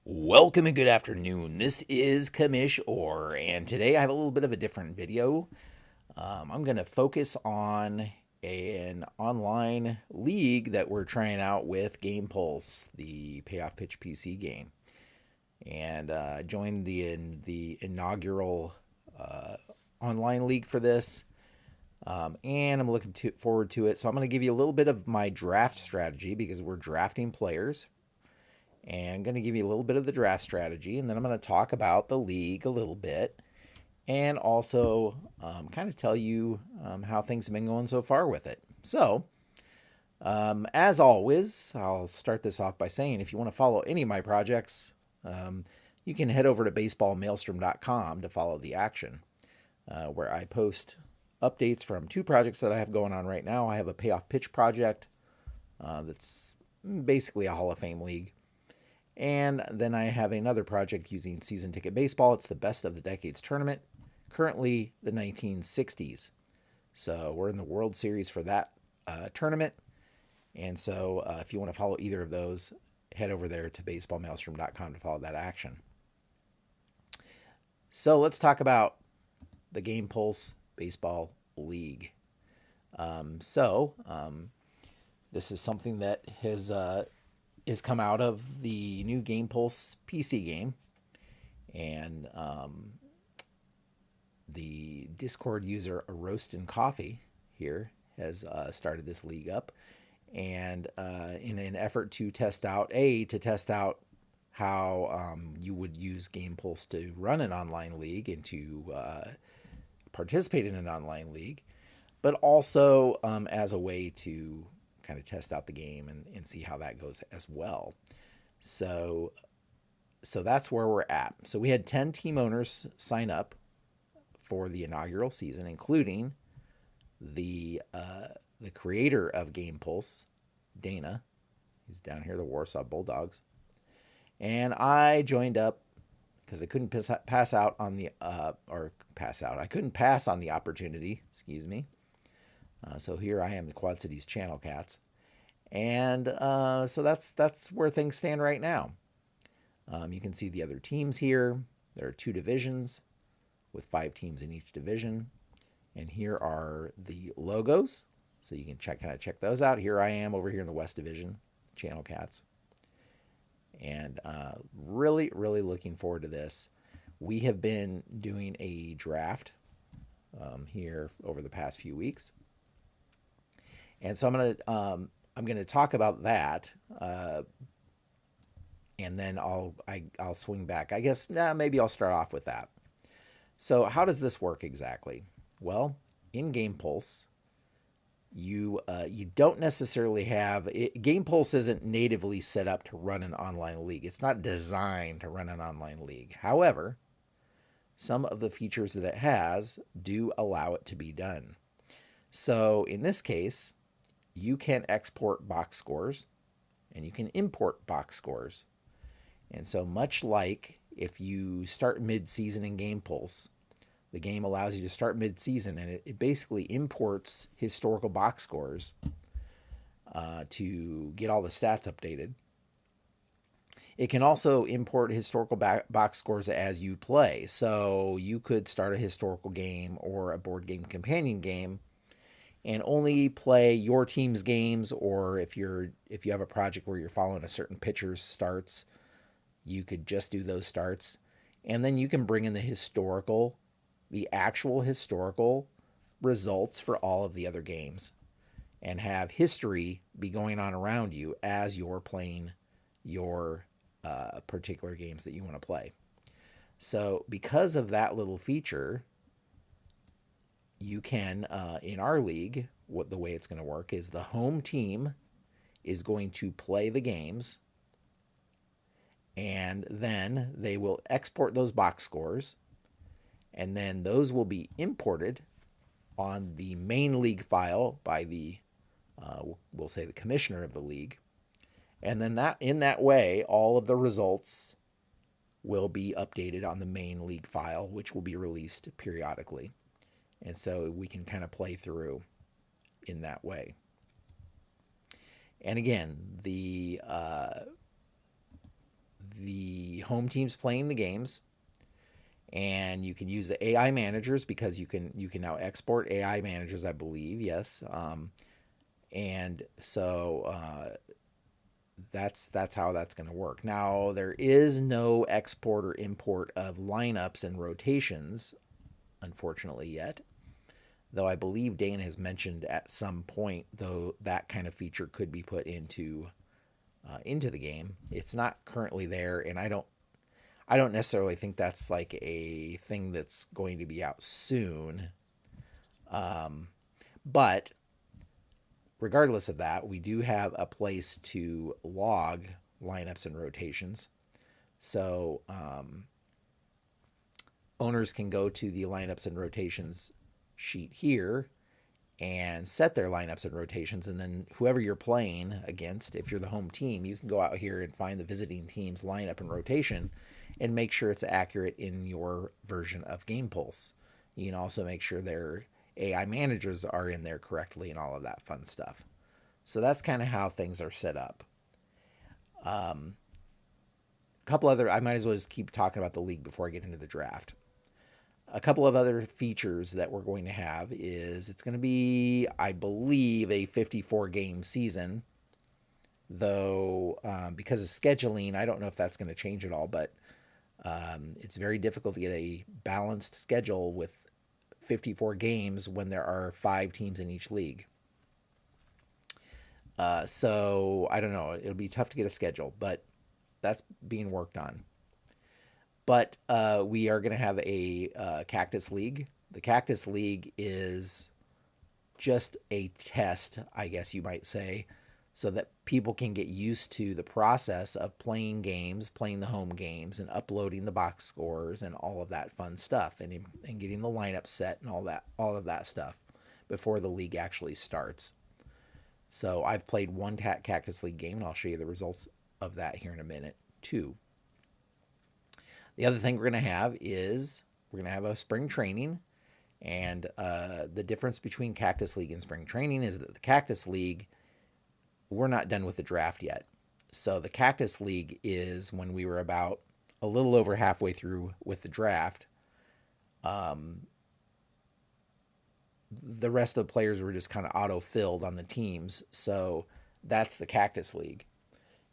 Welcome and good afternoon. This is Kamish Orr, and today I have a little bit of a different video. I'm going to focus on an online league that we're trying out with Game Pulse, the Payoff Pitch PC game, and joined the inaugural online league for this. And I'm looking forward to it. So I'm going to give you a little bit of my draft strategy because we're drafting players and I'm going to give you a little bit of the draft strategy, and then I'm going to talk about the league a little bit, and also kind of tell you how things have been going so far with it. So, as always, I'll start this off by saying if you want to follow any of my projects, you can head over to baseballmaelstrom.com to follow the action, where I post updates from two projects that I have going on right now. I have a payoff pitch project that's basically a Hall of Fame league. And then I have another project using season ticket baseball. It's the best of the decades tournament, currently the 1960s. So we're in the World Series for that tournament. And so if you want to follow either of those, head over there to baseballmaelstrom.com to follow that action. So let's talk about the Game Pulse Baseball League. This is something that has come out of the new Game Pulse PC game, and the Discord user A Roast and Coffee here has started this league up, and in an effort to test out how you would use Game Pulse to run an online league and to participate in an online league, but also as a way to kind of test out the game and see how that goes as well. So that's where we're at. So we had 10 team owners sign up for the inaugural season, including the creator of Game Pulse, Dana. He's down here, the Warsaw Bulldogs. And I joined up because I couldn't pass out on the I couldn't pass on the opportunity. Excuse me. So here I am, the Quad Cities Channel Cats, and so that's where things stand right now. You can see the other teams here. There are two divisions with 5 teams in each division, and here are the logos. So you can check those out. Here I am over here in the West Division, Channel Cats, and really looking forward to this. We have been doing a draft here over the past few weeks. And so I'm gonna talk about that, and then I'll swing back. I guess maybe I'll start off with that. So how does this work exactly? Well, in Game Pulse, you don't necessarily have it. Game Pulse isn't natively set up to run an online league. It's not designed to run an online league. However, some of the features that it has do allow it to be done. So in this case, you can export box scores and you can import box scores. And so much like if you start mid-season in Game Pulse, the game allows you to start mid-season, and it basically imports historical box scores to get all the stats updated. It can also import historical box scores as you play. So you could start a historical game or a board game companion game and only play your team's games, or if you have a project where you're following a certain pitcher's starts, you could just do those starts. And then you can bring in the actual historical results for all of the other games and have history be going on around you as you're playing your particular games that you want to play. So because of that little feature, you can, in our league, the way it's going to work is the home team is going to play the games, and then they will export those box scores, and then those will be imported on the main league file by we'll say the commissioner of the league, and then in that way, all of the results will be updated on the main league file, which will be released periodically. And so we can kind of play through in that way. And again, the home teams playing the games, and you can use the AI managers because you can now export AI managers, I believe. Yes. And so that's how that's going to work. Now there is no export or import of lineups and rotations, unfortunately, yet. Though I believe Dana has mentioned at some point, though, that kind of feature could be put into the game. It's not currently there, and I don't necessarily think that's like a thing that's going to be out soon. But regardless of that, we do have a place to log lineups and rotations. So owners can go to the lineups and rotations sheet here and set their lineups and rotations. And then whoever you're playing against, if you're the home team, you can go out here and find the visiting team's lineup and rotation and make sure it's accurate in your version of Game Pulse. You can also make sure their AI managers are in there correctly and all of that fun stuff. So that's kind of how things are set up. A couple other, I might as well just keep talking about the league before I get into the draft. A couple of other features that we're going to have is it's going to be, I believe, a 54 game season, though because of scheduling, I don't know if that's going to change at all, but it's very difficult to get a balanced schedule with 54 games when there are 5 teams in each league. So I don't know. It'll be tough to get a schedule, but that's being worked on. But we are going to have a Cactus League. The Cactus League is just a test, I guess you might say, so that people can get used to the process of playing games, playing the home games, and uploading the box scores and all of that fun stuff, and getting the lineup set and all of that stuff before the league actually starts. So I've played one Cactus League game, and I'll show you the results of that here in a minute, too. The other thing we're going to have is we're going to have a spring training. And the difference between Cactus League and spring training is that the Cactus League, we're not done with the draft yet. So the Cactus League is when we were about a little over halfway through with the draft. The rest of the players were just kind of auto-filled on the teams. So that's the Cactus League.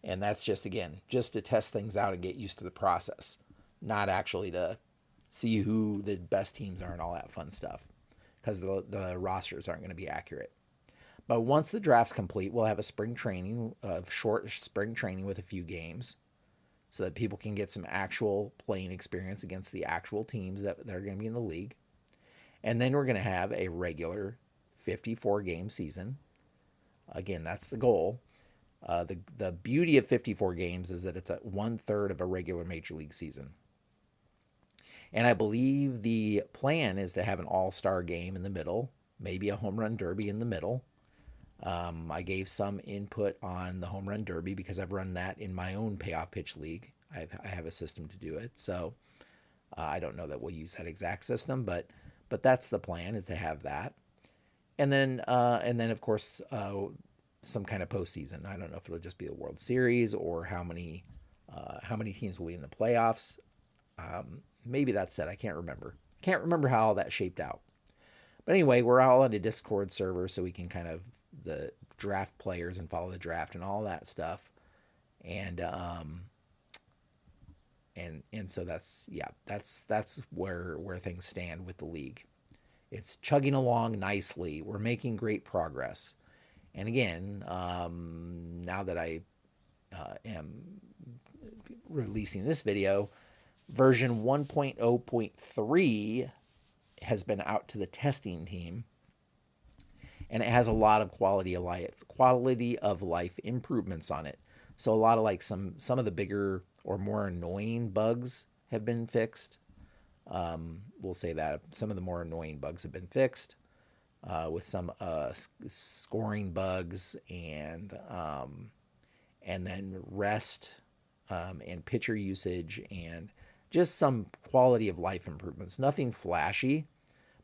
And that's just, again, just to test things out and get used to the process. Not actually to see who the best teams are and all that fun stuff, because the rosters aren't going to be accurate. But once the draft's complete, we'll have a spring training, short spring training with a few games, so that people can get some actual playing experience against the actual teams that are going to be in the league. And then we're going to have a regular 54 game season. Again, that's the goal. The beauty of 54 games is that it's at 1/3 of a regular major league season. And I believe the plan is to have an all-star game in the middle, maybe a home run derby in the middle. I gave some input on the home run derby because I've run that in my own Payoff Pitch League. I have a system to do it. So I don't know that we'll use that exact system, but that's the plan, is to have that. And then of course, some kind of postseason. I don't know if it'll just be the World Series or how many teams will be in the playoffs. Maybe that's it. I can't remember. Can't remember how all that shaped out. But anyway, we're all on a Discord server, so we can kind of the draft players and follow the draft and all that stuff. And so that's where things stand with the league. It's chugging along nicely. We're making great progress. And again, now that I am releasing this video, version 1.0.3 has been out to the testing team, and it has a lot of quality of life improvements on it. So a lot of like some of the bigger or more annoying bugs have been fixed. We'll say that some of the more annoying bugs have been fixed, with some scoring bugs and then rest and pitcher usage and just some quality of life improvements. Nothing flashy,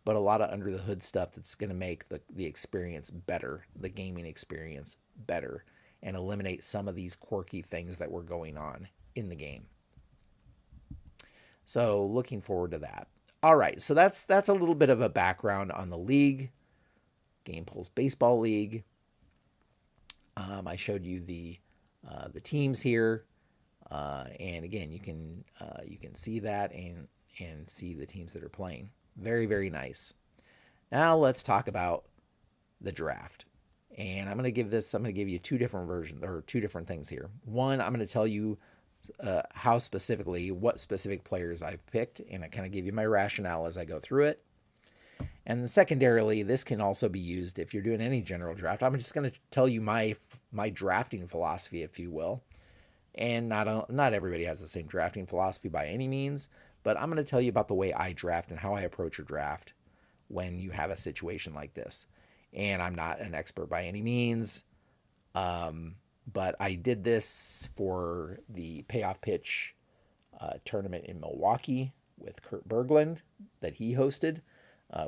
but a lot of under the hood stuff that's going to make the experience better, the gaming experience better, and eliminate some of these quirky things that were going on in the game. So looking forward to that. All right, so that's a little bit of a background on the league, Game Pulse Baseball League. I showed you the teams here, and again, you can see that and see the teams that are playing. Very, very nice. Now let's talk about the draft. And I'm going to give you two different versions or two different things here. One, I'm going to tell you what specific players I've picked, and I kind of give you my rationale as I go through it. And then secondarily, this can also be used if you're doing any general draft. I'm just going to tell you my drafting philosophy, if you will. And not everybody has the same drafting philosophy by any means, but I'm going to tell you about the way I draft and how I approach a draft when you have a situation like this. And I'm not an expert by any means, but I did this for the Payoff Pitch tournament in Milwaukee with Kurt Berglund that he hosted.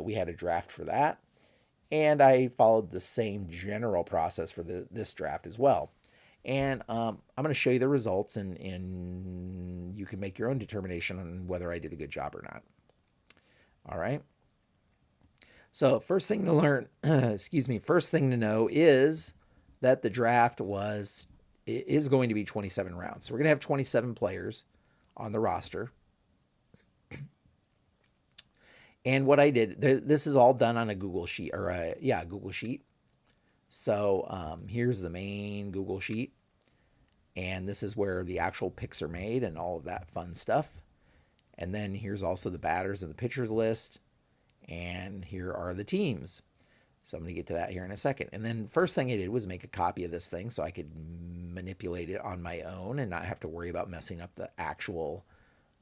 We had a draft for that, and I followed the same general process for this draft as well. And I'm going to show you the results, and you can make your own determination on whether I did a good job or not. All right. So first thing to learn, first thing to know is that the draft is going to be 27 rounds. So we're going to have 27 players on the roster. And what I did, this is all done on a Google Sheet, Google Sheet. So here's the main Google Sheet. And this is where the actual picks are made and all of that fun stuff. And then here's also the batters and the pitchers list. And here are the teams. So I'm going to get to that here in a second. And then first thing I did was make a copy of this thing so I could manipulate it on my own and not have to worry about messing up the actual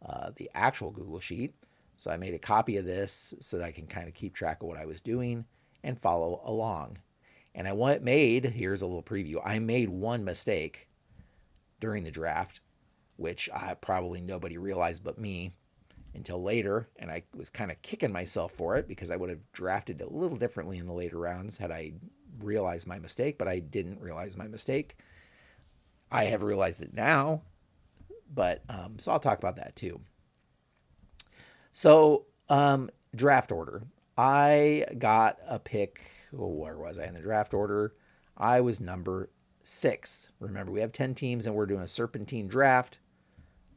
Google Sheet. So I made a copy of this so that I can kind of keep track of what I was doing and follow along. And here's a little preview. I made one mistake during the draft, which probably nobody realized but me until later. And I was kind of kicking myself for it because I would have drafted a little differently in the later rounds had I realized my mistake, but I didn't realize my mistake. I have realized it now, but so I'll talk about that too. So draft order. I got a pick. Where was I in the draft order? I was number 6. Remember, we have 10 teams and we're doing a serpentine draft,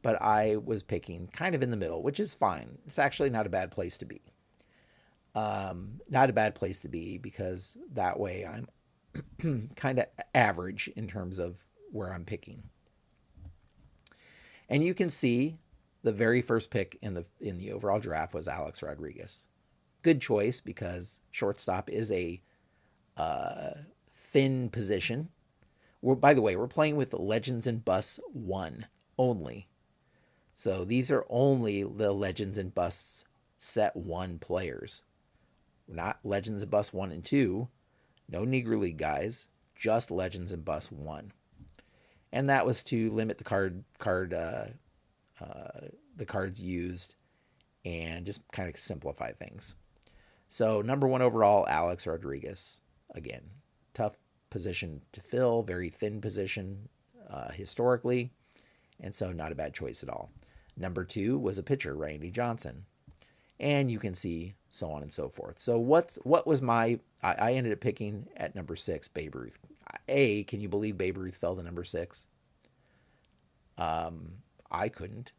but I was picking kind of in the middle, which is fine. It's actually not a bad place to be. Not a bad place to be because that way I'm kind of average in terms of where I'm picking. And you can see the very first pick in the overall draft was Alex Rodriguez. Good choice because shortstop is a thin position. By the way, we're playing with Legends and Busts 1 only. So these are only the Legends and Busts set 1 players. Not Legends and Busts 1 and 2. No Negro League guys. Just Legends and Busts 1. And that was to limit the cards used and just kind of simplify things. So number 1 overall, Alex Rodriguez. Again, tough position to fill, very thin position historically, and so not a bad choice at all. Number 2 was a pitcher, Randy Johnson. And you can see so on and so forth. So what was I ended up picking at number 6, Babe Ruth. Can you believe Babe Ruth fell to number 6? I couldn't.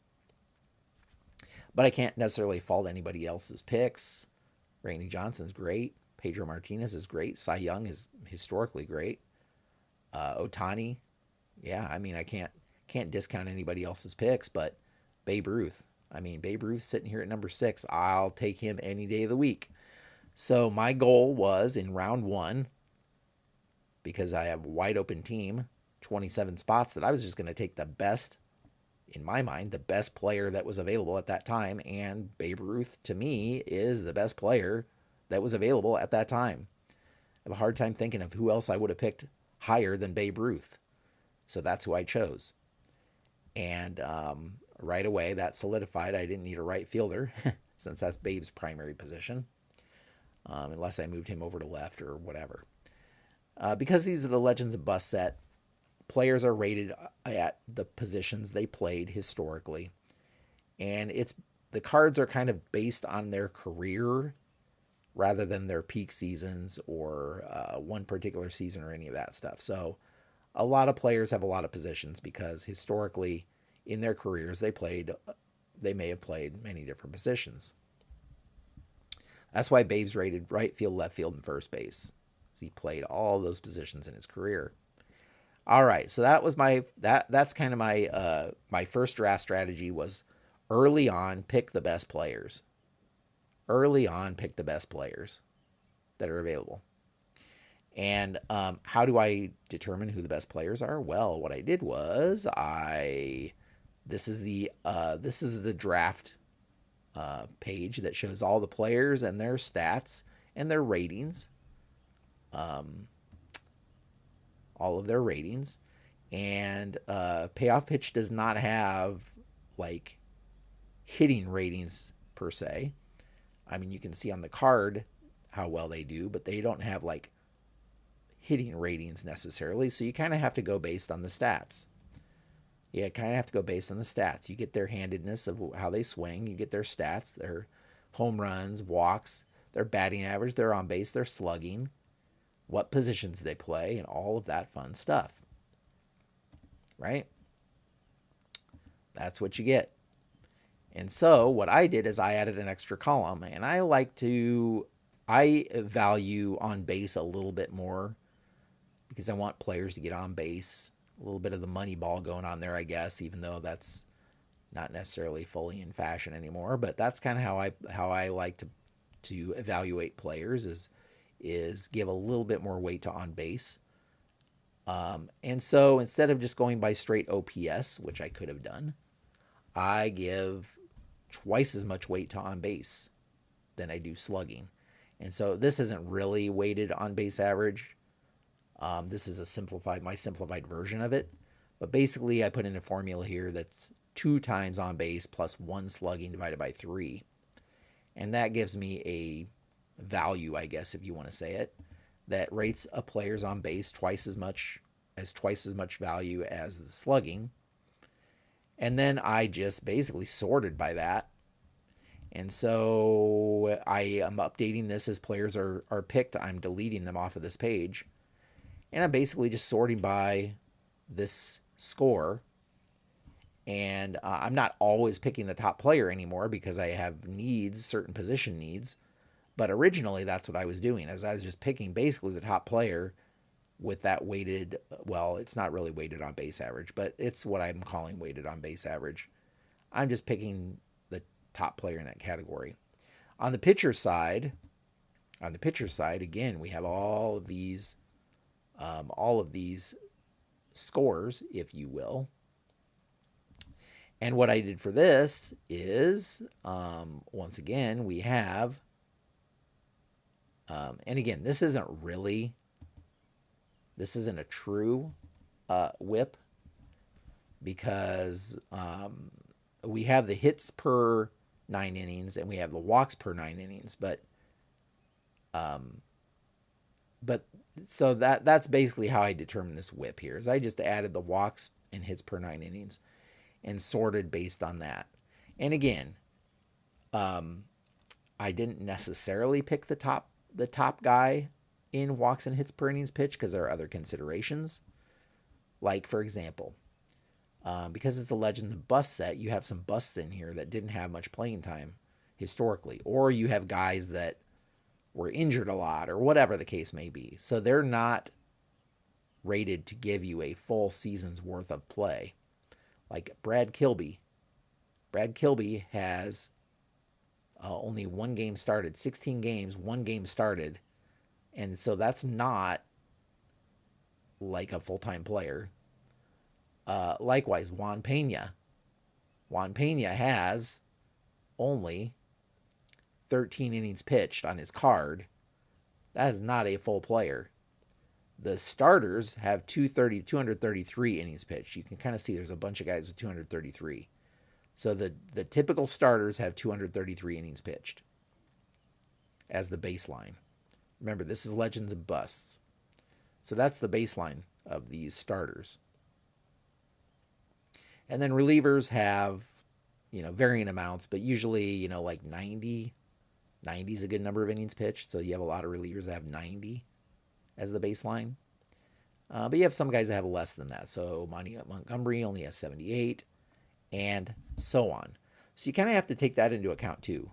But I can't necessarily fault anybody else's picks. Randy Johnson's great. Pedro Martinez is great. Cy Young is historically great. Ohtani, yeah, I mean, I can't discount anybody else's picks, but Babe Ruth. Babe Ruth sitting here at number 6. I'll take him any day of the week. So my goal was in round 1, because I have a wide open team, 27 spots, that I was just going to take the best, in my mind, the best player that was available at that time. And Babe Ruth, to me, is the best player that was available at that time. I have a hard time thinking of who else I would have picked higher than Babe Ruth. So that's who I chose. And right away, that solidified I didn't need a right fielder, since that's Babe's primary position, unless I moved him over to left or whatever. Because these are the Legends of Bust set, players are rated at the positions they played historically. And it's the cards are kind of based on their career rather than their peak seasons or one particular season or any of that stuff. So a lot of players have a lot of positions because historically in their careers they may have played many different positions. That's why Babe's rated right field, left field, and first base. So he played all those positions in his career. All right, so that was that's kind of my first draft strategy was early on pick the best players. Early on pick the best players that are available. And how do I determine who the best players are? Well, what I did was this is the draft page that shows all the players and their stats and their ratings, all of their ratings. And Payoff Pitch does not have like hitting ratings per se. I mean, you can see on the card how well they do, but they don't have like hitting ratings necessarily. So you kind of have to go based on the stats. Yeah, kind of have to go based on the stats. You get their handedness of how they swing. You get their stats, their home runs, walks, their batting average, their on base, their slugging, what positions they play, and all of that fun stuff. Right? That's what you get. And so what I did is I added an extra column, and I value on base a little bit more because I want players to get on base. A little bit of the money ball going on there, I guess, even though that's not necessarily fully in fashion anymore. But that's kind of how I like to evaluate players is give a little bit more weight to on base. And so instead of just going by straight OPS, which I could have done, I give twice as much weight to on base than I do slugging. And so this isn't really weighted on base average. This is my simplified version of it. But basically, I put in a formula here that's 2 times on base plus 1 slugging divided by 3. And that gives me a value, I guess, if you want to say it, that rates a player's on base twice as much value as the slugging. And then I just basically sorted by that. And so I am updating this as players are picked. I'm deleting them off of this page. And I'm basically just sorting by this score. And I'm not always picking the top player anymore because I have needs, certain position needs. But originally, that's what I was doing, as I was just picking basically the top player with that weighted, well, it's not really weighted on base average, but it's what I'm calling weighted on base average. I'm just picking the top player in that category. On the pitcher side, again, we have all of these scores, if you will. And what I did for this is, once again, we have, and again, this isn't a true whip because we have the hits per 9 innings and we have the walks per 9 innings, but so that's basically how I determine this whip here. Is I just added the walks and hits per 9 innings and sorted based on that. And again, I didn't necessarily pick the top guy in walks and hits per innings pitch because there are other considerations. Like, for example, because it's a Legends of Bust set, you have some busts in here that didn't have much playing time historically, or you have guys that were injured a lot or whatever the case may be. So they're not rated to give you a full season's worth of play. Like Brad Kilby. Brad Kilby has only 1 game started, 16 games, 1 game started. And so that's not like a full-time player. Likewise, Juan Pena. Juan Pena has only 13 innings pitched on his card. That is not a full player. The starters have 233 innings pitched. You can kind of see there's a bunch of guys with 233. So the typical starters have 233 innings pitched as the baseline. Remember, this is Legends and Busts. So that's the baseline of these starters. And then relievers have varying amounts, but usually, like 90. 90 is a good number of innings pitched. So you have a lot of relievers that have 90 as the baseline. But you have some guys that have less than that. So Montgomery only has 78, and so on. So you kind of have to take that into account too.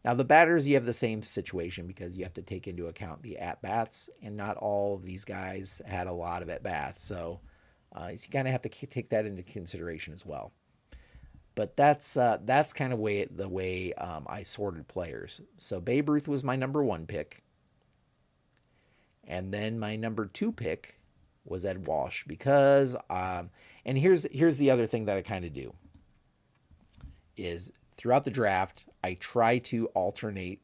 Now, the batters, you have the same situation because you have to take into account the at-bats, and not all of these guys had a lot of at-bats. So you kind of have to take that into consideration as well. But that's kind of the way I sorted players. So Babe Ruth was my number 1 pick. And then my number 2 pick was Ed Walsh because, and here's the other thing that I kind of do, is throughout the draft, I try to alternate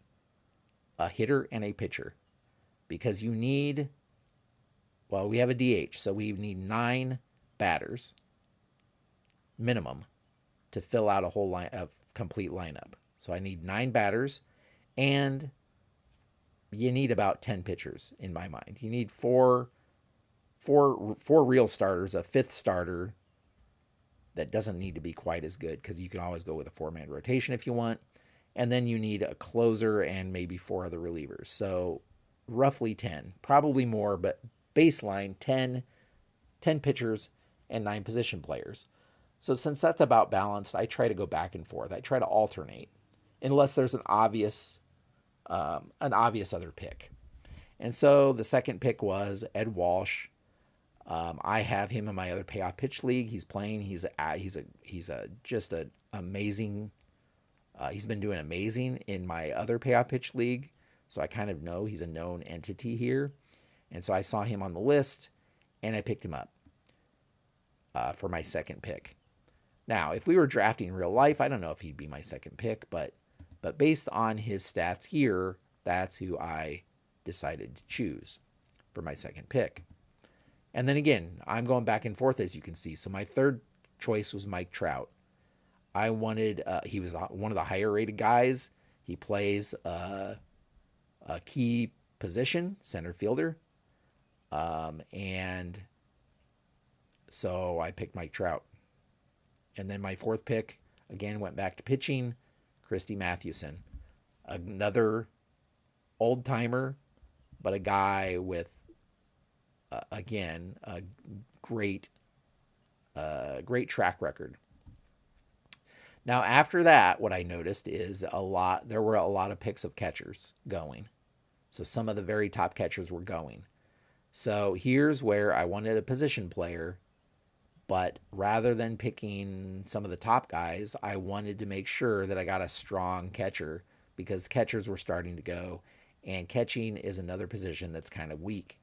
a hitter and a pitcher because we have a DH, so we need 9 batters minimum to fill out a complete lineup. So I need 9 batters, and you need about 10 pitchers in my mind. You need four real starters, a 5th starter that doesn't need to be quite as good because you can always go with a 4-man rotation if you want. And then you need a closer and maybe 4 other relievers. So roughly 10, probably more, but baseline 10 pitchers and 9 position players. So since that's about balanced, I try to go back and forth. I try to alternate unless there's an obvious other pick. And so the second pick was Ed Walsh. I have him in my other Payoff Pitch League. He's playing. He's just an amazing. He's been doing amazing in my other Payoff Pitch League, so I kind of know he's a known entity here. And so I saw him on the list, and I picked him up for my second pick. Now, if we were drafting in real life, I don't know if he'd be my second pick, but based on his stats here, that's who I decided to choose for my second pick. And then again, I'm going back and forth, as you can see. So my third choice was Mike Trout. I wanted, he was one of the higher rated guys. He plays a key position, center fielder. And so I picked Mike Trout. And then my fourth pick, again, went back to pitching, Christy Mathewson. Another old-timer, but a guy with, again, a great track record. Now, after that, what I noticed is there were a lot of picks of catchers going. So some of the very top catchers were going. So here's where I wanted a position player, but rather than picking some of the top guys, I wanted to make sure that I got a strong catcher because catchers were starting to go, and catching is another position that's kind of weak.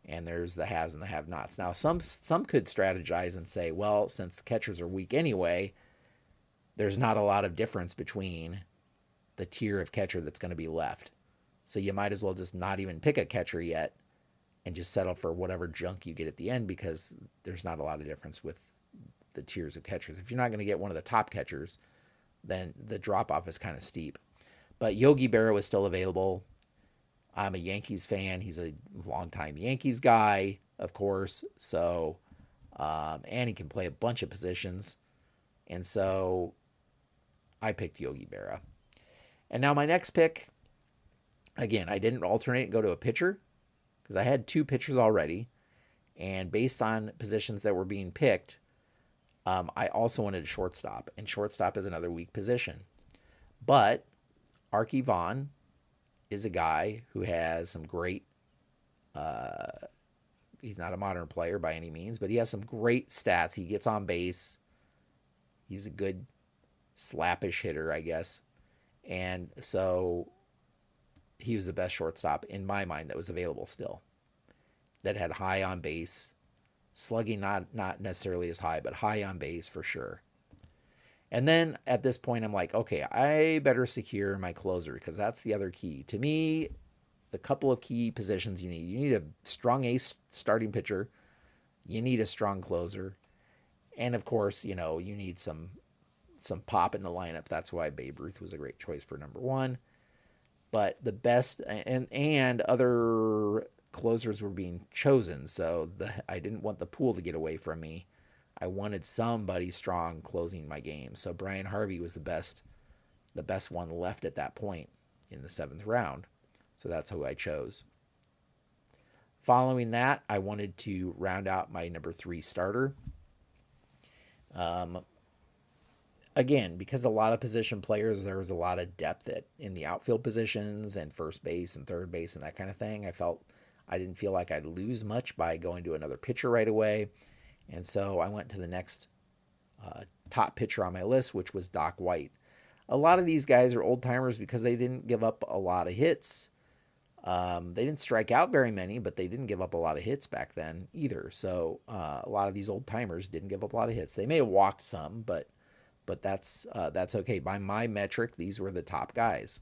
And there's the has and the have-nots. Now, some could strategize and say, well, since the catchers are weak anyway, there's not a lot of difference between the tier of catcher that's going to be left. So you might as well just not even pick a catcher yet and just settle for whatever junk you get at the end because there's not a lot of difference with the tiers of catchers. If you're not going to get one of the top catchers, then the drop-off is kind of steep. But Yogi Berra was still available. I'm a Yankees fan. He's a longtime Yankees guy, of course. So, and he can play a bunch of positions. And so I picked Yogi Berra. And now my next pick, again, I didn't alternate and go to a pitcher because I had 2 pitchers already. And based on positions that were being picked, I also wanted a shortstop. And shortstop is another weak position. But Arky Vaughan is a guy who has some great, he's not a modern player by any means, but he has some great stats. He gets on base. He's a good slappish hitter, I guess. And so he was the best shortstop in my mind that was available still. That had high on base. Slugging not necessarily as high, but high on base for sure. And then at this point, I'm like, okay, I better secure my closer because that's the other key. To me, the couple of key positions you need. You need a strong ace starting pitcher. You need a strong closer. And of course, you need some pop in the lineup. That's why Babe Ruth was a great choice for number 1. But the best and other closers were being chosen, so I didn't want the pool to get away from me. I wanted somebody strong closing my game. So Brian Harvey was the best one left at that point in the 7th round. So that's who I chose. Following that, I wanted to round out my number 3 starter. Again, because a lot of position players, there was a lot of depth in the outfield positions and first base and third base and that kind of thing. I didn't feel like I'd lose much by going to another pitcher right away. And so I went to the next top pitcher on my list, which was Doc White. A lot of these guys are old timers because they didn't give up a lot of hits. They didn't strike out very many, but they didn't give up a lot of hits back then either. So a lot of these old timers didn't give up a lot of hits. They may have walked some, but that's okay. By my metric, these were the top guys.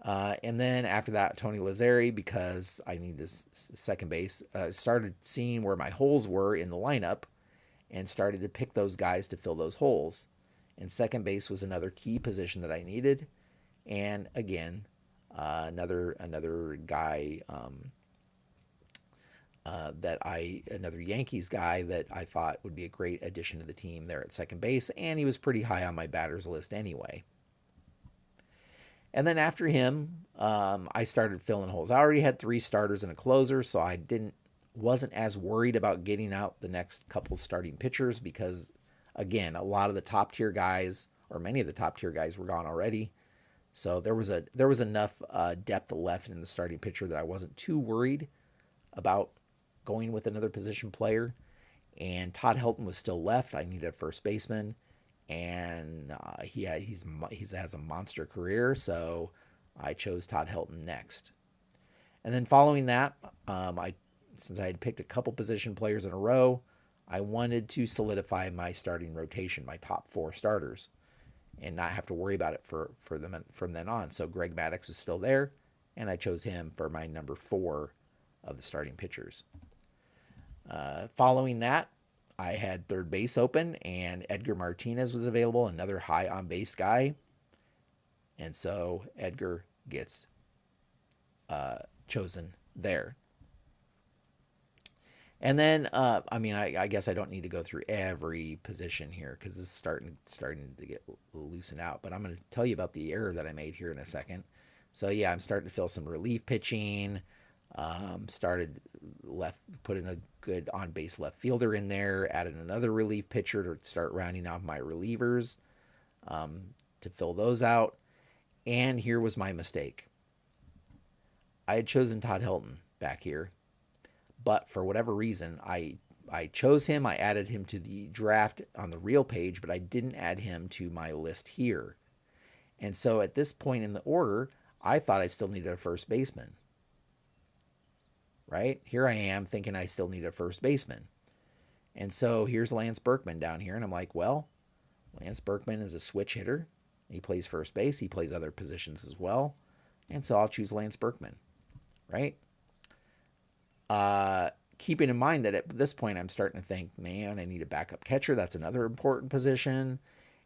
And then after that, Tony Lazzeri, because I needed second base, started seeing where my holes were in the lineup and started to pick those guys to fill those holes. And second base was another key position that I needed. And again, another guy another Yankees guy that I thought would be a great addition to the team there at second base, and he was pretty high on my batters list anyway. And then after him, I started filling holes. I already had 3 starters and a closer, so I wasn't as worried about getting out the next couple starting pitchers because, again, a lot of the top tier guys, or many of the top tier guys, were gone already. So there was enough depth left in the starting pitcher that I wasn't too worried about going with another position player. And Todd Helton was still left. I needed a first baseman, and he has a monster career, so I chose Todd Helton next. And then following that, since I had picked a couple position players in a row, I wanted to solidify my starting rotation, my top 4 starters, and not have to worry about it for them from then on. So Greg Maddux is still there, and I chose him for my number 4 of the starting pitchers. Following that, I had third base open, and Edgar Martinez was available, another high on base guy. And so Edgar gets chosen there. And then, I guess I don't need to go through every position here because this is starting to get loosened out. But I'm going to tell you about the error that I made here in a second. So yeah, I'm starting to fill some relief pitching. Put in a good on-base left fielder in there, added another relief pitcher to start rounding off my relievers to fill those out. And here was my mistake. I had chosen Todd Helton back here, but for whatever reason, I chose him. I added him to the draft on the real page, but I didn't add him to my list here. And so at this point in the order, I thought I still needed a first baseman. Right? Here I am thinking I still need a first baseman. And so here's Lance Berkman down here. And I'm like, well, Lance Berkman is a switch hitter. He plays first base. He plays other positions as well. And so I'll choose Lance Berkman. Right? Keeping in mind that at this point I'm starting to think, man, I need a backup catcher. That's another important position.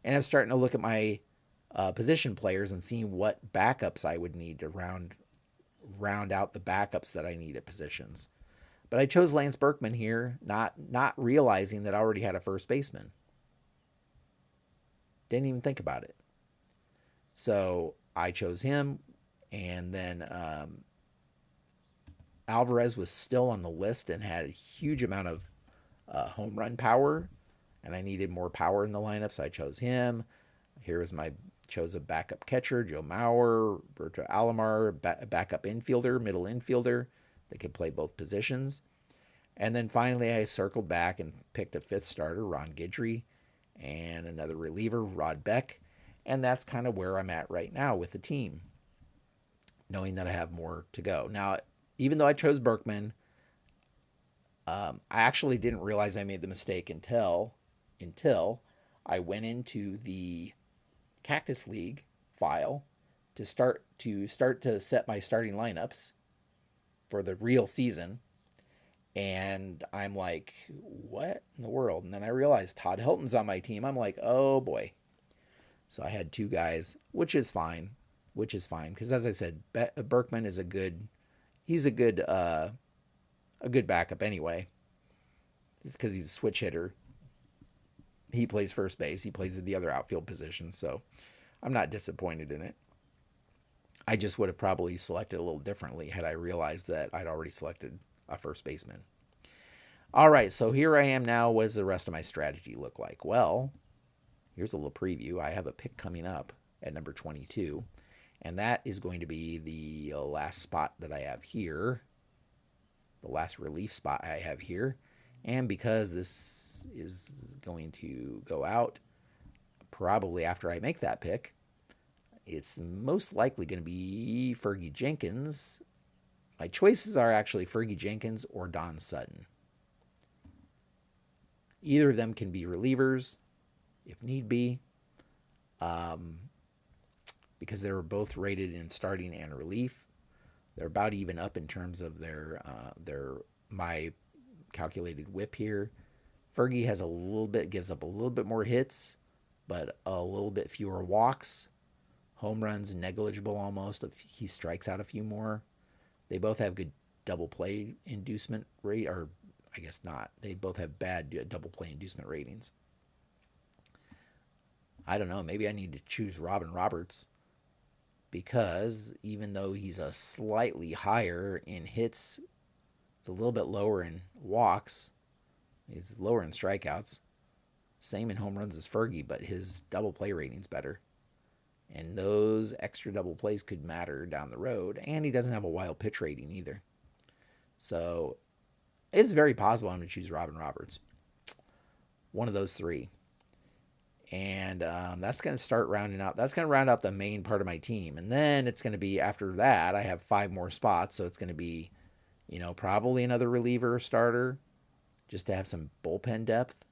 And I'm starting to look at my position players and seeing what backups I would need to round out the backups that I need at positions. But I chose Lance Berkman here, not realizing that I already had a first baseman. Didn't even think about it. So I chose him, and then Alvarez was still on the list and had a huge amount of home run power, and I needed more power in the lineup, so I chose him. Here was chose a backup catcher, Joe Mauer, Roberto Alomar, backup infielder, middle infielder. They could play both positions. And then finally, I circled back and picked a 5th starter, Ron Guidry, and another reliever, Rod Beck. And that's kind of where I'm at right now with the team, knowing that I have more to go. Now, even though I chose Berkman, I actually didn't realize I made the mistake until I went into the Cactus League file to start to set my starting lineups for the real season. And I'm like, what in the world? And then I realized Todd Helton's on my team. I'm like, oh boy. So I had 2 guys, which is fine. Because as I said, Berkman is a good backup anyway. It's because he's a switch hitter. He plays first base. He plays the other outfield position. So I'm not disappointed in it. I just would have probably selected a little differently had I realized that I'd already selected a first baseman. All right, so here I am now. What does the rest of my strategy look like? Well, here's a little preview. I have a pick coming up at number 22, and that is going to be the last spot that I have here, the last relief spot I have here. And because this is going to go out probably after I make that pick, it's most likely going to be Fergie Jenkins. My choices are actually Fergie Jenkins or Don Sutton. Either of them can be relievers if need be, because they were both rated in starting and relief. They're about even up in terms of their my calculated whip here. Fergie has a little bit, gives up a little bit more hits, but a little bit fewer walks. Home runs negligible almost if he strikes out a few more. They both have good double play inducement rate, or I guess not. They both have bad double play inducement ratings. I don't know. Maybe I need to choose Robin Roberts because even though he's a slightly higher in hits, it's a little bit lower in walks. He's lower in strikeouts. Same in home runs as Fergie, but his double play rating's better. And those extra double plays could matter down the road. And he doesn't have a wild pitch rating either. So it's very possible I'm going to choose Robin Roberts. One of those three. And that's going to start rounding out. That's going to round out the main part of my team. And then it's going to be, after that, I have 5 more spots. So it's going to be, probably another reliever starter just to have some bullpen depth.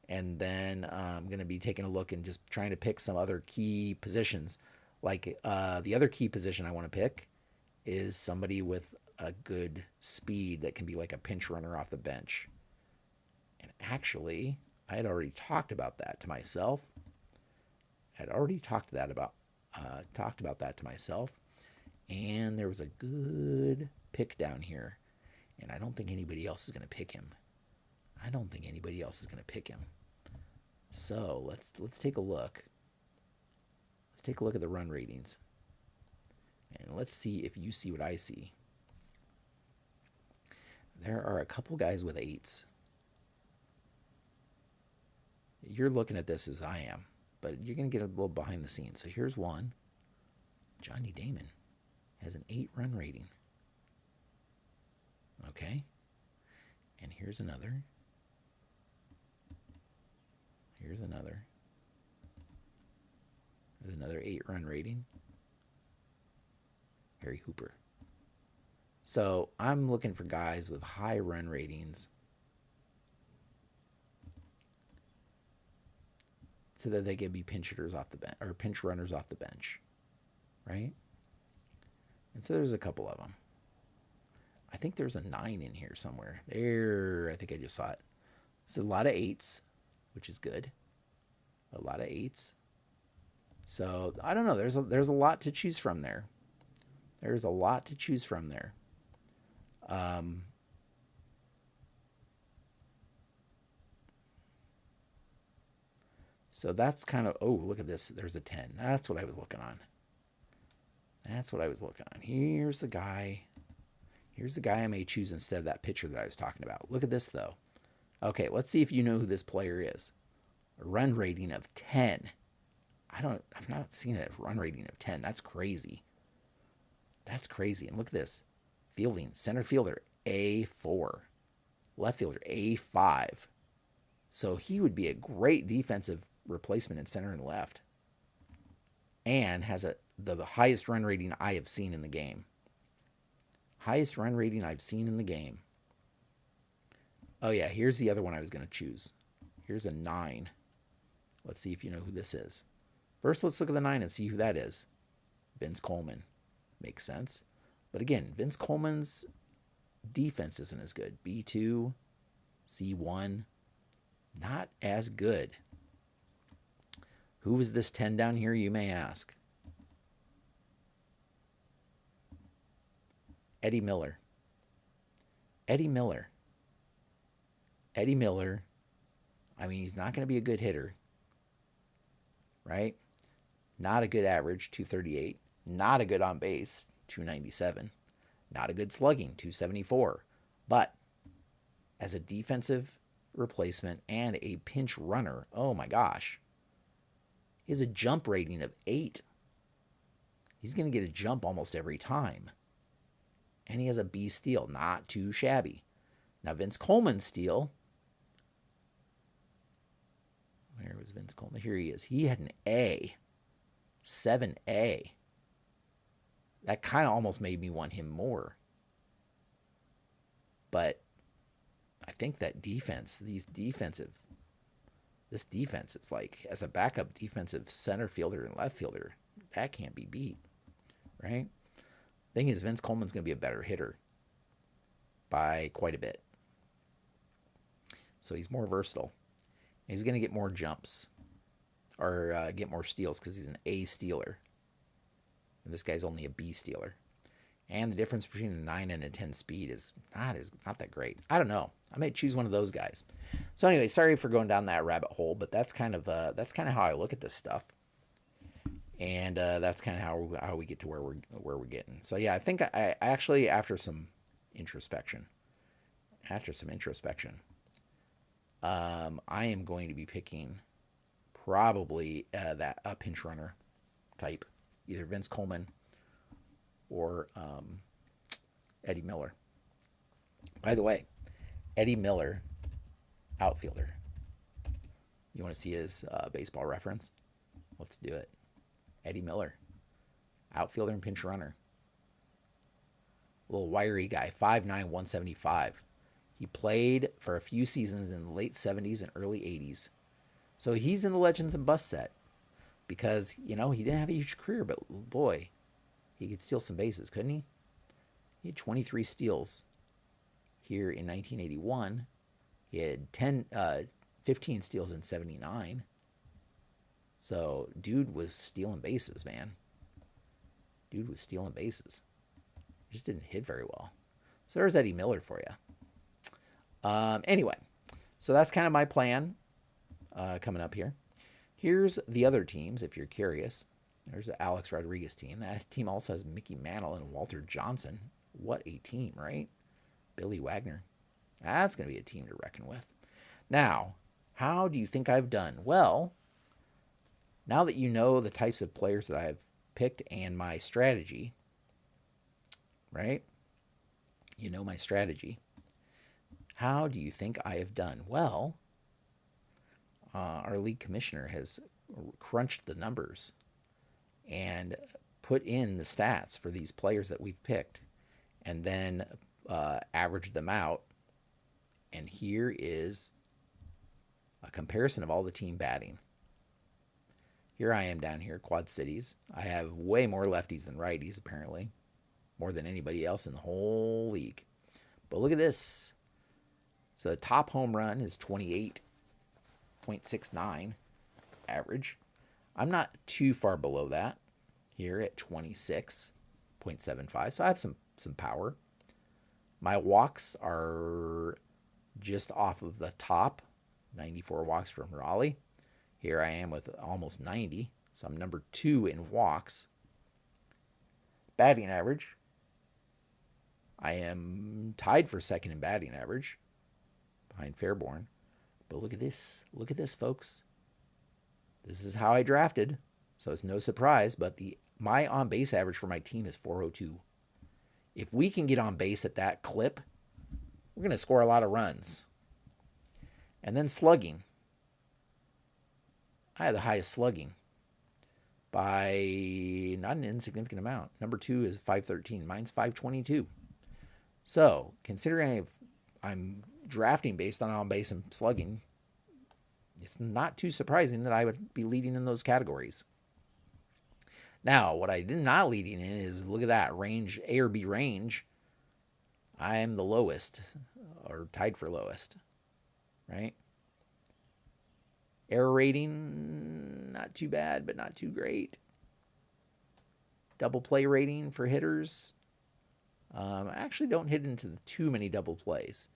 And then I'm going to be taking a look and just trying to pick some other key positions. Like the other key position I want to pick is somebody with a good speed that can be like a pinch runner off the bench. And actually, I had already talked about that to myself. And there was a good pick down here. And I don't think anybody else is going to pick him. So let's take a look. Let's take a look at the run ratings. And let's see if you see what I see. There are a couple guys with 8s. You're looking at this as I am, but you're going to get a little behind the scenes. So here's one. Johnny Damon has an 8 run rating. Okay. And here's another. There's another 8 run rating. Harry Hooper. So I'm looking for guys with high run ratings so that they can be pinch hitters off the bench or pinch runners off the bench, right? And so there's a couple of them. I think there's a 9 in here somewhere. There, I think I just saw it. It's a lot of 8s, which is good. A lot of 8s. So I don't know. There's a lot to choose from there. So that's kind of, oh, look at this. There's a 10. That's what I was looking on. Here's the guy I may choose instead of that pitcher that I was talking about. Look at this, though. Okay, let's see if you know who this player is. A run rating of 10. I've not seen a run rating of 10. That's crazy. And look at this. Fielding, center fielder, A4. Left fielder, A5. So he would be a great defensive replacement in center and left. And has the highest run rating I have seen in the game. Oh yeah, here's the other one I was going to choose. Here's a 9. Let's see if you know who this is. First, let's look at the 9 and see who that is. Vince Coleman. Makes sense. But again, Vince Coleman's defense isn't as good. B2, C1, not as good. Who is this 10 down here, you may ask? Eddie Miller. Eddie Miller, I mean, he's not going to be a good hitter, right? Not a good average, 238. Not a good on base, 297. Not a good slugging, 274. But as a defensive replacement and a pinch runner, oh my gosh, he has a jump rating of 8. He's going to get a jump almost every time. And he has a B steal, not too shabby. Now, Vince Coleman's steal, where was Vince Coleman? Here he is. He had an A, 7A. That kind of almost made me want him more. But I think that defense, this defense is like, as a backup defensive center fielder and left fielder, that can't be beat, right? Thing is, Vince Coleman's going to be a better hitter by quite a bit. So he's more versatile. He's going to get more jumps or get more steals because he's an A stealer. And this guy's only a B stealer. And the difference between a 9 and a 10 speed is not that great. I don't know. I might choose one of those guys. So anyway, sorry for going down that rabbit hole, but that's kind of how I look at this stuff. And that's kind of how we get to where we're getting. So yeah, I think I actually after some introspection, I am going to be picking probably a pinch runner type, either Vince Coleman or Eddie Miller. By the way, Eddie Miller, outfielder. You want to see his baseball reference? Let's do it. Eddie Miller, outfielder and pinch runner. Little wiry guy, 5'9", 175. He played for a few seasons in the late 70s and early 80s. So he's in the Legends and Bust set because, he didn't have a huge career, but boy, he could steal some bases, couldn't he? He had 23 steals here in 1981. He had 15 steals in 79. So, dude was stealing bases, man. He just didn't hit very well. So there's Eddie Miller for you. Anyway, so that's kind of my plan coming up here. Here's the other teams, if you're curious. There's the Alex Rodriguez team. That team also has Mickey Mantle and Walter Johnson. What a team, right? Billy Wagner. That's going to be a team to reckon with. Now, how do you think I've done? Well, now that you know the types of players that I've picked and my strategy, right? You know my strategy. How do you think I have done? Well, our league commissioner has crunched the numbers and put in the stats for these players that we've picked and then averaged them out. And here is a comparison of all the team batting. Here I am down here, Quad Cities. I have way more lefties than righties, apparently. More than anybody else in the whole league. But look at this. So the top home run is 28.69 average. I'm not too far below that here at 26.75. So I have some power. My walks are just off of the top. 94 walks from Raleigh. Here I am with almost 90. So I'm number 2 in walks. Batting average. I am tied for second in batting average behind Fairborn. But look at this. Look at this, folks. This is how I drafted. So it's no surprise, but my on-base average for my team is 402. If we can get on base at that clip, we're going to score a lot of runs. And then slugging. I have the highest slugging by not an insignificant amount. Number 2 is 513. Mine's 522. So, considering I'm drafting based on base and slugging, it's not too surprising that I would be leading in those categories. Now, what I did not leading in is, look at that, range, A or B range. I am the lowest, or tied for lowest, right? Error rating, not too bad, but not too great. Double play rating for hitters. I actually don't hit into too many double plays.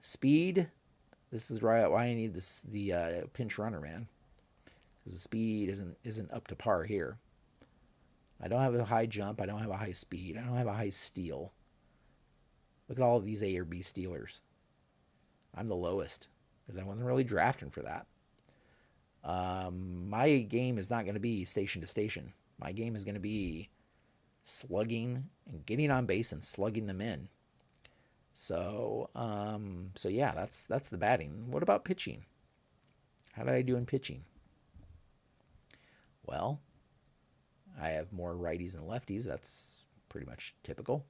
Speed, This is why I need the pinch runner, man. Because the speed isn't up to par here. I don't have a high jump. I don't have a high speed. I don't have a high steal. Look at all of these A or B stealers. I'm the lowest because I wasn't really drafting for that. My game is not going to be station to station. My game is going to be slugging and getting on base and slugging them in. So yeah, that's the batting. What about pitching? How did I do in pitching? Well, I have more righties than lefties. That's pretty much typical.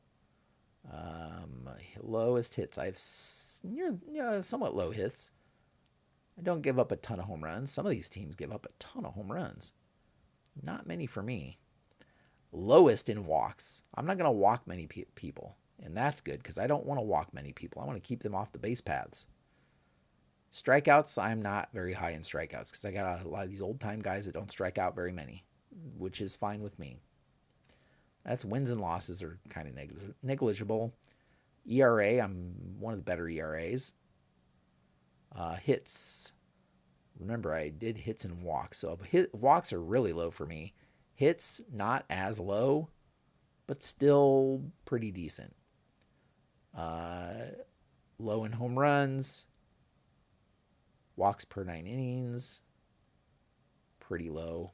Lowest hits. I have somewhat low hits. I don't give up a ton of home runs. Some of these teams give up a ton of home runs. Not many for me. Lowest in walks. I'm not going to walk many people. And that's good because I don't want to walk many people. I want to keep them off the base paths. Strikeouts, I'm not very high in strikeouts because I got a lot of these old-time guys that don't strike out very many, which is fine with me. That's wins and losses are kind of negligible. ERA, I'm one of the better ERAs. Hits. Remember, I did hits and walks. So walks are really low for me. Hits, not as low, but still pretty decent. Low in home runs. Walks per 9 innings. Pretty low.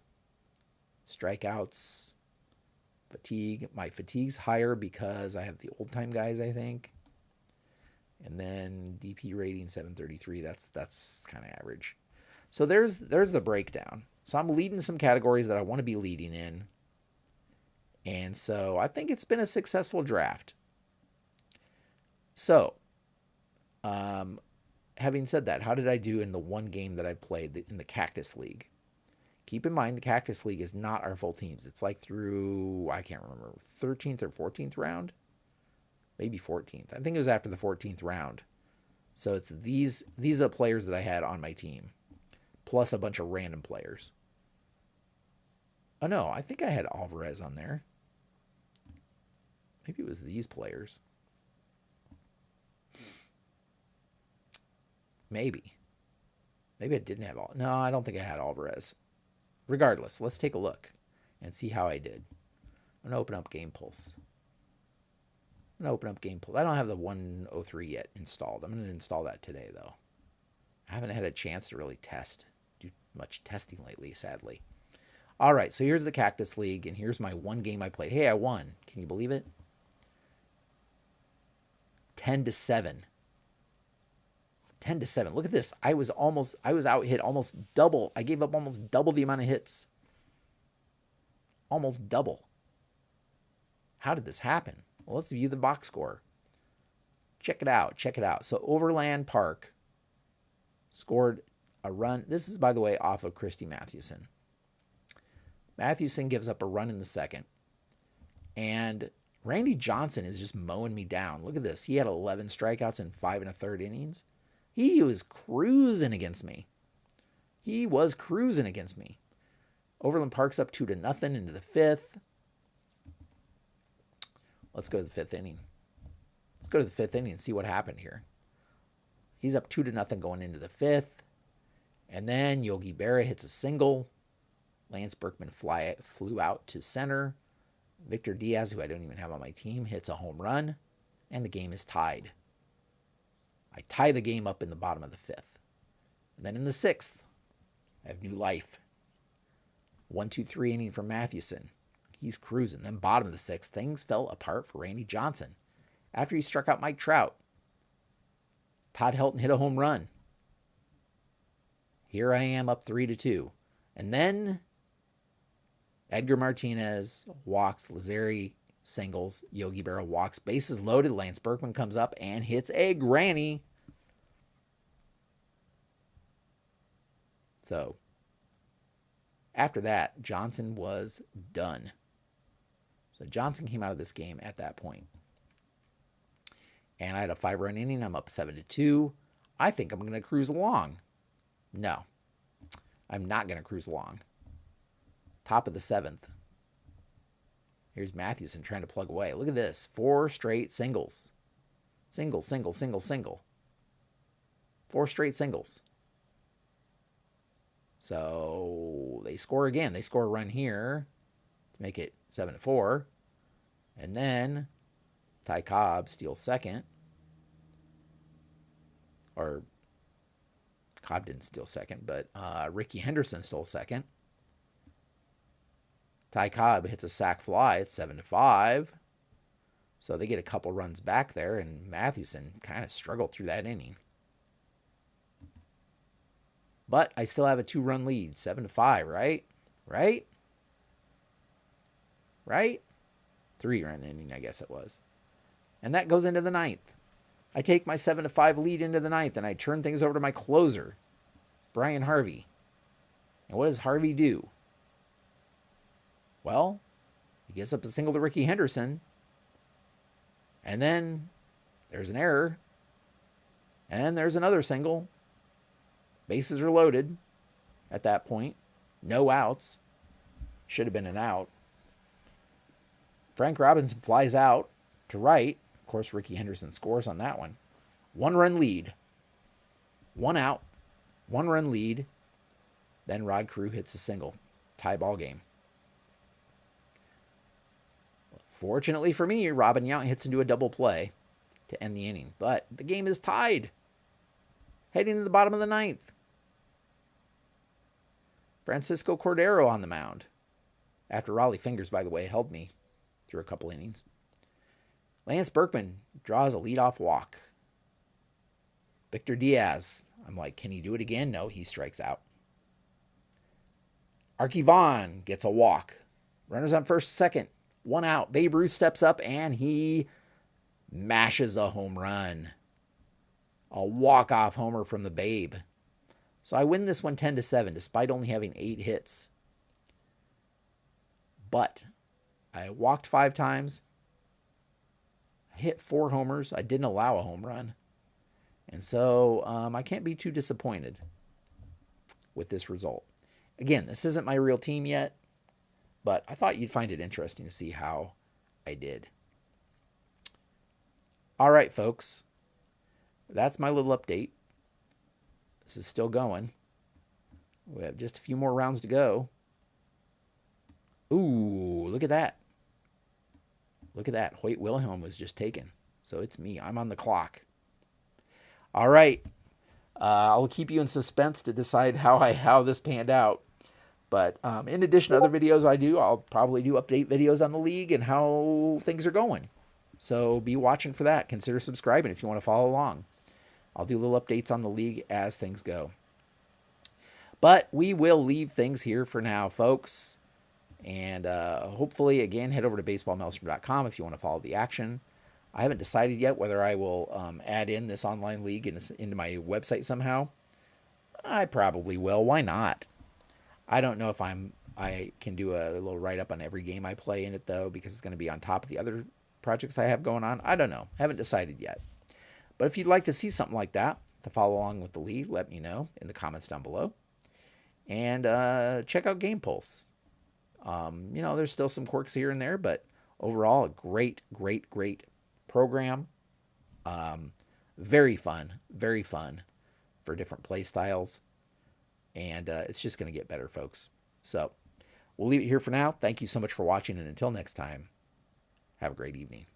Strikeouts. Fatigue. My fatigue's higher because I have the old-time guys, I think. And then DP rating 733. That's kind of average. So there's the breakdown. So I'm leading some categories that I want to be leading in. And so I think it's been a successful draft. So, having said that, how did I do in the one game that I played in the Cactus League? Keep in mind, the Cactus League is not our full teams. It's like through, I can't remember, 13th or 14th round? Maybe 14th. I think it was after the 14th round. So it's these are the players that I had on my team, plus a bunch of random players. Oh, no, I think I had Alvarez on there. Maybe it was these players. Maybe I didn't have all. No, I don't think I had Alvarez. Regardless, let's take a look and see how I did. I'm going to open up Game Pulse. I don't have the 103 yet installed. I'm going to install that today, though. I haven't had a chance to really do much testing lately, sadly. All right, so here's the Cactus League, and here's my one game I played. Hey, I won. Can you believe it? 10-7. 10-7. Look at this. I was out hit almost double. I gave up almost double the amount of hits. Almost double. How did this happen? Well, let's view the box score. Check it out. So Overland Park scored a run. This is, by the way, off of Christy Mathewson. Mathewson gives up a run in the second. And Randy Johnson is just mowing me down. Look at this. He had 11 strikeouts in 5 1/3 innings. He was cruising against me. Overland Park's up 2-0 into the fifth. Let's go to the fifth inning. And see what happened here. He's up 2-0 going into the fifth. And then Yogi Berra hits a single. Lance Berkman flew out to center. Victor Diaz, who I don't even have on my team, hits a home run. And the game is tied. I tie the game up in the bottom of the fifth. And then in the sixth, I have new life. 1-2-3 inning from Mathewson. He's cruising. Then bottom of the sixth, things fell apart for Randy Johnson. After he struck out Mike Trout, Todd Helton hit a home run. Here I am up 3-2. And then Edgar Martinez walks, Lazari singles, Yogi Berra walks, bases loaded, Lance Berkman comes up and hits a granny. So, after that, Johnson was done. So Johnson came out of this game at that point. And I had a 5-run inning. I'm up 7-2. I think I'm going to cruise along. No, I'm not going to cruise along. Top of the seventh. Here's Mathewson trying to plug away. Look at this. 4 straight singles. Single. 4 straight singles. So they score again. They score a run here to make it 7-4. And then Ty Cobb steals second. Or Cobb didn't steal second, but Ricky Henderson stole second. Ty Cobb hits a sac fly. It's 7-5. So they get a couple runs back there, and Mathewson kind of struggled through that inning. But I still have a 2-run lead, 7-5, right? Right? 3-run inning, I guess it was. And that goes into the ninth. I take my 7-5 lead into the ninth, and I turn things over to my closer, Brian Harvey. And what does Harvey do? Well, he gets up a single to Ricky Henderson, and then there's an error, and there's another single. Bases are loaded at that point. No outs. Should have been an out. Frank Robinson flies out to right. Of course, Ricky Henderson scores on that one. 1-run lead. 1 out. 1-run lead. Then Rod Carew hits a single. Tie ball game. Fortunately for me, Robin Yount hits into a double play to end the inning. But the game is tied. Heading to the bottom of the ninth. Francisco Cordero on the mound. After Raleigh Fingers, by the way, held me through a couple innings. Lance Berkman draws a leadoff walk. Victor Diaz. I'm like, can he do it again? No, he strikes out. Arky Vaughn gets a walk. Runners on first, second. 1 out. Babe Ruth steps up and he mashes a home run. A walk-off homer from the Babe. So I win this one 10-7 despite only having 8 hits. But I walked 5 times. I hit 4 homers. I didn't allow a home run. And so I can't be too disappointed with this result. Again, this isn't my real team yet, but I thought you'd find it interesting to see how I did. All right, folks. That's my little update. This is still going. We have just a few more rounds to go. Ooh, look at that. Look at that. Hoyt Wilhelm was just taken. So it's me. I'm on the clock. All right. I'll keep you in suspense to decide how this panned out. But in addition to other videos I do, I'll probably do update videos on the league and how things are going. So be watching for that. Consider subscribing if you want to follow along. I'll do little updates on the league as things go. But we will leave things here for now, folks. And hopefully, again, head over to baseballmaelstrom.com if you want to follow the action. I haven't decided yet whether I will add in this online league into my website somehow. I probably will. Why not? I don't know if I can do a little write-up on every game I play in it, though, because it's going to be on top of the other projects I have going on. I don't know. Haven't decided yet. But if you'd like to see something like that, to follow along with the league, let me know in the comments down below. And check out Game Pulse. There's still some quirks here and there, but overall, a great, great, great program. Very fun for different play styles. And it's just going to get better, folks. So we'll leave it here for now. Thank you so much for watching, and until next time, have a great evening.